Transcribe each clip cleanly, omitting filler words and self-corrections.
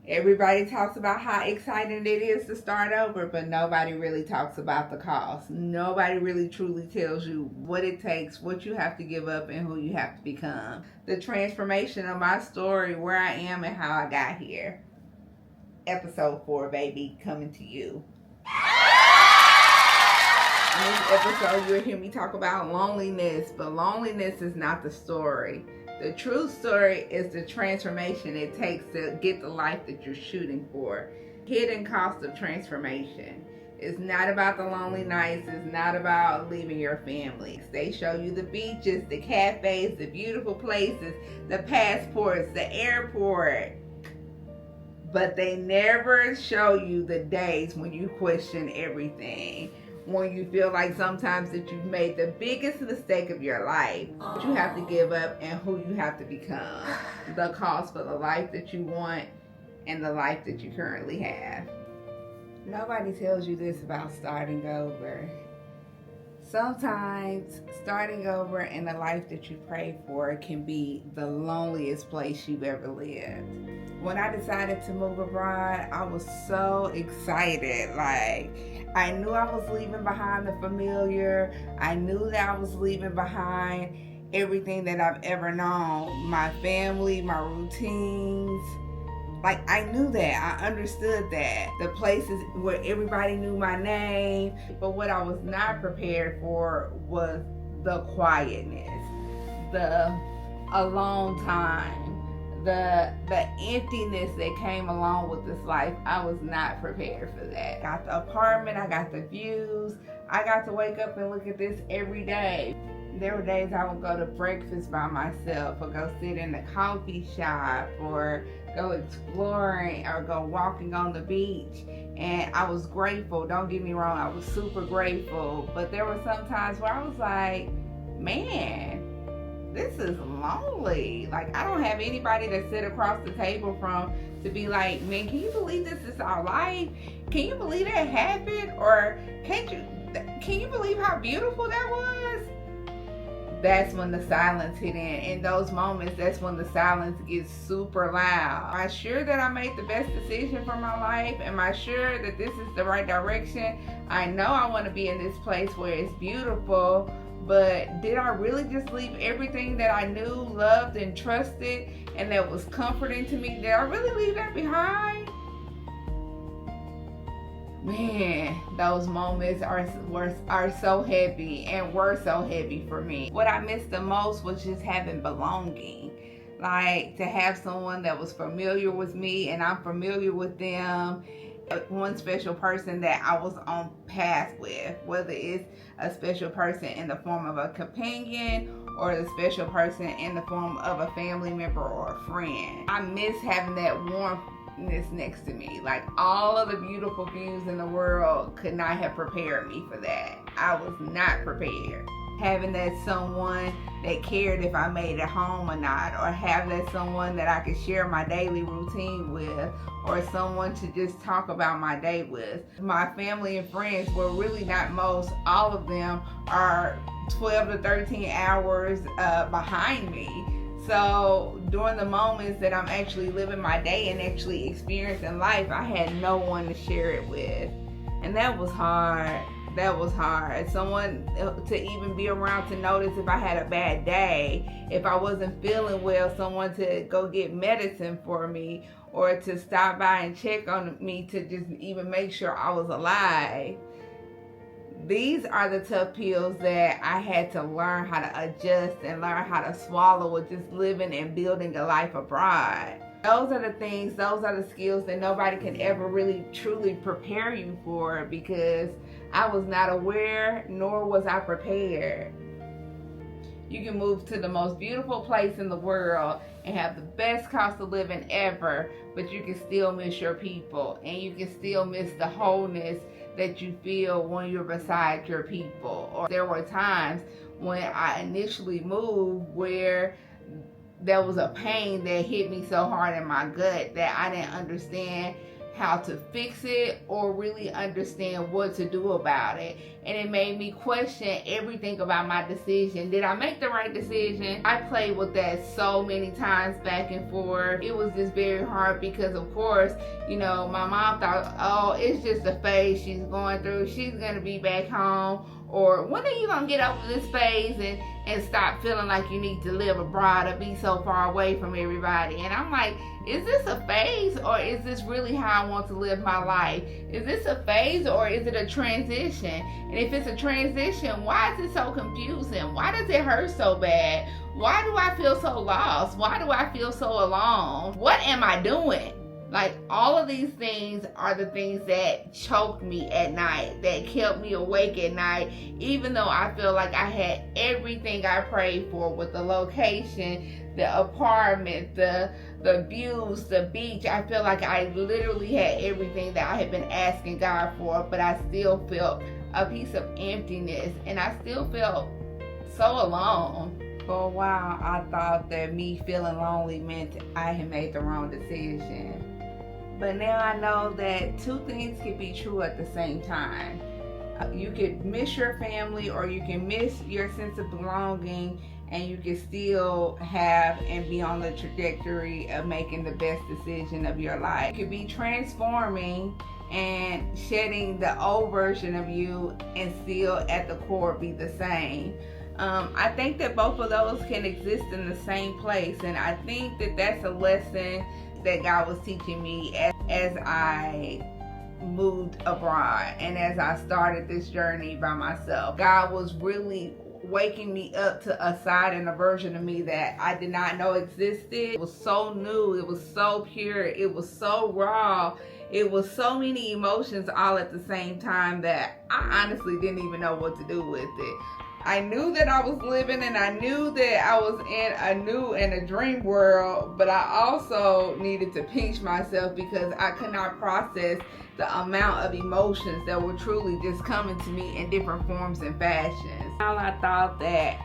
Everybody talks about how exciting it is to start over, but nobody really talks about the cost. Nobody really truly tells you what it takes, what you have to give up, and who you have to become. The transformation of my story, where I am and how I got here. Episode 4, baby, coming to you. In this episode, you'll hear me talk about loneliness, but loneliness is not the story. The true story is the transformation it takes to get the life that you're shooting for. Hidden cost of transformation. It's not about the lonely nights. It's not about leaving your family. They show you the beaches, the cafes, the beautiful places, the passports, the airport. But they never show you the days when you question everything. When you feel like sometimes that you've made the biggest mistake of your life, what you have to give up and who you have to become. The cost for the life that you want and the life that you currently have. Nobody tells you this about starting over. Sometimes starting over in the life that you pray for can be the loneliest place you've ever lived. When I decided to move abroad, I was so excited. I knew I was leaving behind the familiar. I knew that I was leaving behind everything that I've ever known. My family, my routines. I knew that. I understood that. The places where everybody knew my name. But what I was not prepared for was the quietness, the alone time, the emptiness that came along with this life. I was not prepared for that. I got the apartment, I got the views, I got to wake up and look at this every day. There were days I would go to breakfast by myself, or go sit in the coffee shop, or go exploring, or go walking on the beach. And I was grateful, don't get me wrong, I was super grateful. But there were some times where I was like, man, this is lonely. I don't have anybody to sit across the table from to be like, man, can you believe this is our life? Can you believe that happened? Or can you believe how beautiful that was? That's when the silence hit in. In those moments, that's when the silence gets super loud. Am I sure that I made the best decision for my life? Am I sure that this is the right direction? I know I want to be in this place where it's beautiful, but did I really just leave everything that I knew, loved, and trusted, and that was comforting to me? Did I really leave that behind? Man, those moments are so heavy, and were so heavy for me. What I missed the most was just having belonging. To have someone that was familiar with me and I'm familiar with them. One special person that I was on path with, whether it's a special person in the form of a companion or the special person in the form of a family member or a friend. I miss having that warmness next to me. All of the beautiful views in the world could not have prepared me for that. I was not prepared. Having that someone that cared if I made it home or not, or have that someone that I could share my daily routine with, or someone to just talk about my day with. My family and friends were really not most. All of them are 12 to 13 hours behind me. So during the moments that I'm actually living my day and actually experiencing life, I had no one to share it with. And that was hard. That was hard. Someone to even be around to notice if I had a bad day, if I wasn't feeling well, someone to go get medicine for me, or to stop by and check on me to just even make sure I was alive. These are the tough pills that I had to learn how to adjust and learn how to swallow with just living and building a life abroad. Those are the things, those are the skills that nobody can ever really truly prepare you for, because I was not aware, nor was I prepared. You can move to the most beautiful place in the world and have the best cost of living ever, but you can still miss your people, and you can still miss the wholeness that you feel when you're beside your people. Or there were times when I initially moved where there was a pain that hit me so hard in my gut that I didn't understand how to fix it or really understand what to do about it. And it made me question everything about my decision. Did I make the right decision? I played with that so many times back and forth. It was just very hard because, of course, you know, my mom thought, oh, it's just a phase she's going through. She's going to be back home. Or when are you going to get over this phase and stop feeling like you need to live abroad or be so far away from everybody? And I'm like, is this a phase or is this really how I want to live my life? Is this a phase or is it a transition? And if it's a transition, why is it so confusing? Why does it hurt so bad? Why do I feel so lost? Why do I feel so alone? What am I doing? Like, all of these things are the things that choked me at night, that kept me awake at night, even though I feel like I had everything I prayed for, with the location, the apartment, the views, the beach. I feel like I literally had everything that I had been asking God for, but I still felt a piece of emptiness, and I still felt so alone. For a while, I thought that me feeling lonely meant I had made the wrong decision. But now I know that two things can be true at the same time. You could miss your family, or you can miss your sense of belonging, and you can still have and be on the trajectory of making the best decision of your life. You could be transforming and shedding the old version of you and still at the core be the same. I think that both of those can exist in the same place, and I think that that's a lesson that God was teaching me as I moved abroad and as I started this journey by myself. God was really waking me up to a side and a version of me that I did not know existed. It was so new, it was so pure, it was so raw, it was so many emotions all at the same time that I honestly didn't even know what to do with it. I knew that I was living, and I knew that I was in a new and a dream world, but I also needed to pinch myself because I could not process the amount of emotions that were truly just coming to me in different forms and fashions. All I thought that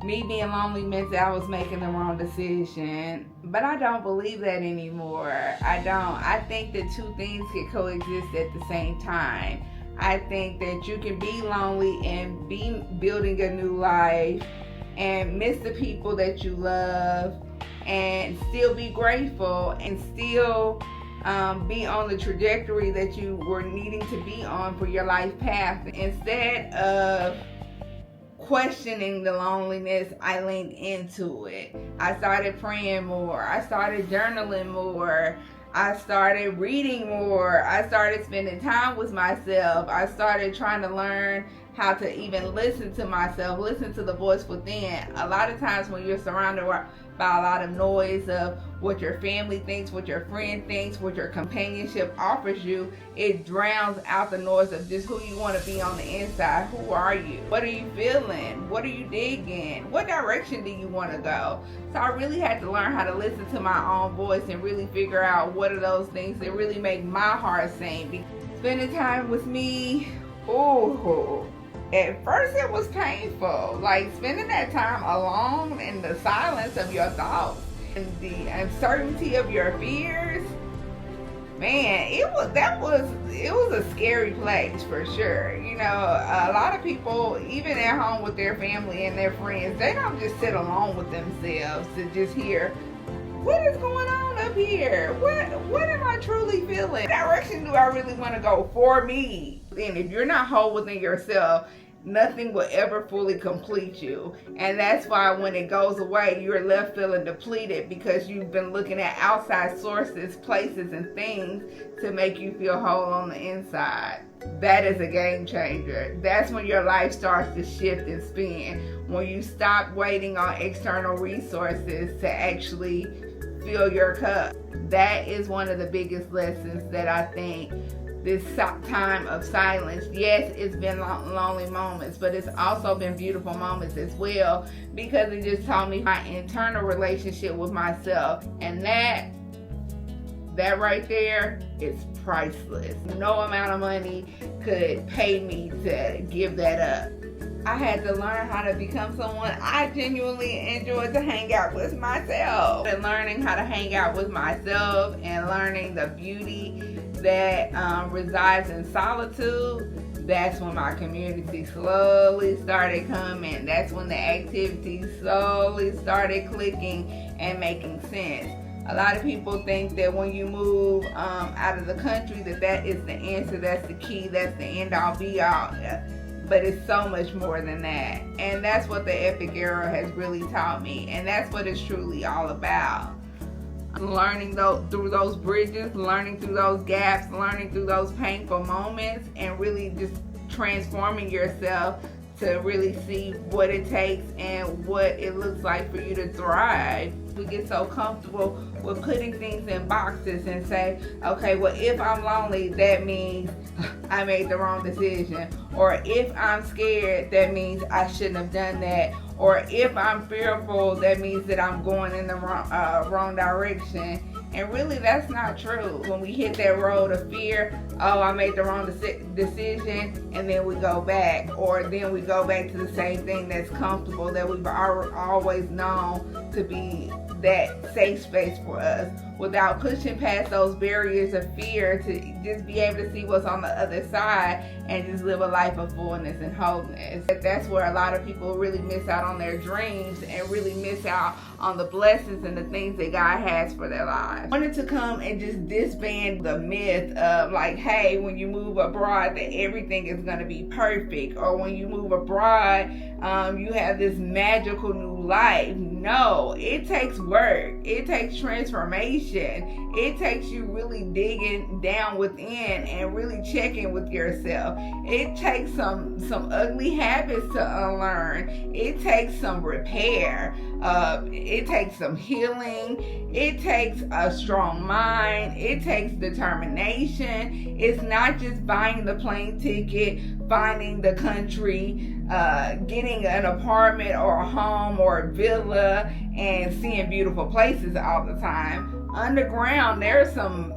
me being lonely meant that I was making the wrong decision, but I don't believe that anymore. I don't. I think that two things can coexist at the same time. I think that you can be lonely and be building a new life and miss the people that you love and still be grateful and still be on the trajectory that you were needing to be on for your life path. Instead of questioning the loneliness, I leaned into it. I started praying more. I started journaling more. I started reading more. I started spending time with myself. I started trying to learn how to even listen to myself, listen to the voice within. A lot of times when you're surrounded by a lot of noise of what your family thinks, what your friend thinks, what your companionship offers you, it drowns out the noise of just who you want to be on the inside. Who are you? What are you feeling? What are you digging? What direction do you want to go? So I really had to learn how to listen to my own voice and really figure out what are those things that really make my heart sing. Spending time with me, ooh, at first it was painful. Like spending that time alone in the silence of your thoughts and the uncertainty of your fears. Man, it was a scary place for sure. You know, a lot of people, even at home with their family and their friends, they don't just sit alone with themselves to just hear, what is going on up here? What am I truly feeling? What direction do I really want to go for me? And if you're not whole within yourself, nothing will ever fully complete you. And that's why when it goes away, you're left feeling depleted because you've been looking at outside sources, places, and things to make you feel whole on the inside. That is a game changer. That's when your life starts to shift and spin. When you stop waiting on external resources to actually fill your cup. That is one of the biggest lessons that I think this time of silence. Yes, it's been lonely moments, but it's also been beautiful moments as well, because it just taught me my internal relationship with myself, and that right there is priceless. No amount of money could pay me to give that up. I had to learn how to become someone I genuinely enjoy to hang out with myself. And learning how to hang out with myself and learning the beauty that resides in solitude, that's when my community slowly started coming. That's when the activities slowly started clicking and making sense. A lot of people think that when you move out of the country that is the answer, that's the key, that's the end all be all. But it's so much more than that. And that's what the Epix Era has really taught me. And that's what it's truly all about. Learning through those bridges, learning through those gaps, learning through those painful moments, and really just transforming yourself to really see what it takes and what it looks like for you to thrive. We get so comfortable with putting things in boxes and say, okay, well, if I'm lonely, that means I made the wrong decision. Or if I'm scared, that means I shouldn't have done that. Or if I'm fearful, that means that I'm going in the wrong direction. And really, that's not true. When we hit that road of fear, oh, I made the wrong decision, and then we go back. Or then we go back to the same thing that's comfortable, that we've always known to be that safe space for us, without pushing past those barriers of fear to just be able to see what's on the other side and just live a life of fullness and wholeness. That's where a lot of people really miss out on their dreams and really miss out on the blessings and the things that God has for their lives. I wanted to come and just disband the myth of like, hey, when you move abroad that everything is going to be perfect, or when you move abroad you have this magical new life. No, it takes work. It takes transformation. It takes you really digging down within and really checking with yourself. It takes some ugly habits to unlearn. It takes some repair. It takes some healing. It takes a strong mind. It takes determination. It's not just buying the plane ticket, finding the country, getting an apartment or a home or a villa and seeing beautiful places all the time. Underground, there's some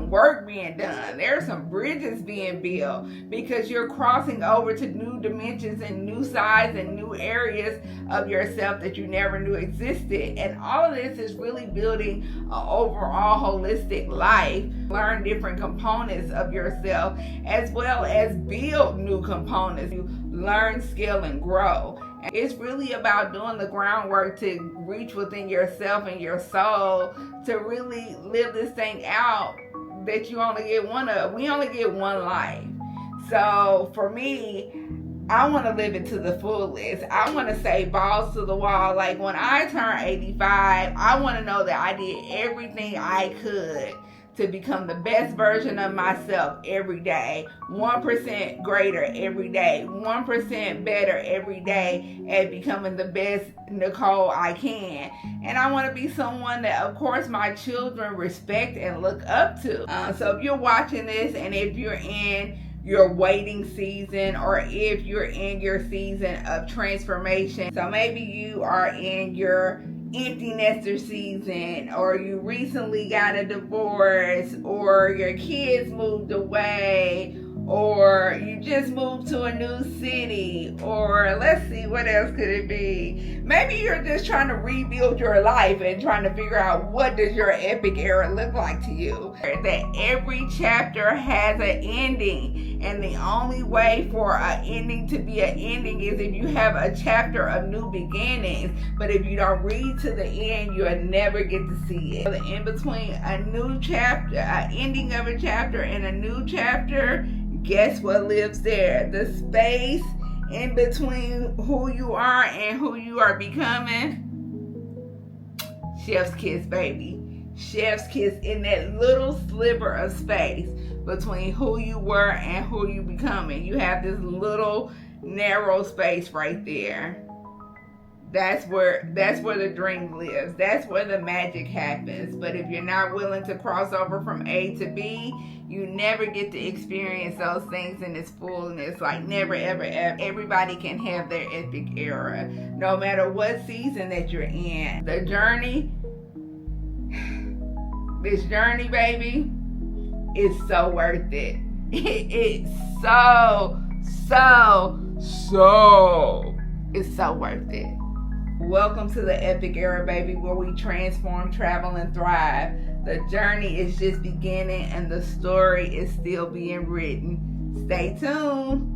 work being done. There's some bridges being built, because you're crossing over to new dimensions and new sides and new areas of yourself that you never knew existed. And all of this is really building an overall holistic life. Learn different components of yourself, as well as build new components. You learn, scale, and grow. It's really about doing the groundwork to reach within yourself and your soul to really live this thing out that you only get one of. We only get one life. So for me, I want to live it to the fullest. I want to say balls to the wall. Like when I turn 85, I want to know that I did everything I could to become the best version of myself every day, 1% greater every day, 1% better every day at becoming the best Nicole I can. And I want to be someone that, of course, my children respect and look up to. So if you're watching this, and if you're in your waiting season, or if you're in your season of transformation, so maybe you are in your empty nester season, or you recently got a divorce, or your kids moved away, or you just moved to a new city, or let's see, what else could it be? Maybe you're just trying to rebuild your life and trying to figure out what does your Epix Era look like to you. That every chapter has an ending, and the only way for an ending to be an ending is if you have a chapter of new beginnings. But if you don't read to the end, you'll never get to see it. In between a new chapter, an ending of a chapter and a new chapter, guess what lives there? The space in between who you are and who you are becoming. Chef's kiss, baby. Chef's kiss in that little sliver of space between who you were and who you becoming. You have this little narrow space right there. That's where the dream lives. That's where the magic happens. But if you're not willing to cross over from A to B, you never get to experience those things in its fullness. Like never, ever, ever. Everybody can have their Epix Era, no matter what season that you're in. The journey, this journey, baby, is so worth it. It's so So it's so worth it. Welcome to the Epix Era, baby, where we transform, travel, and thrive. The journey is just beginning and the story is still being written. Stay tuned.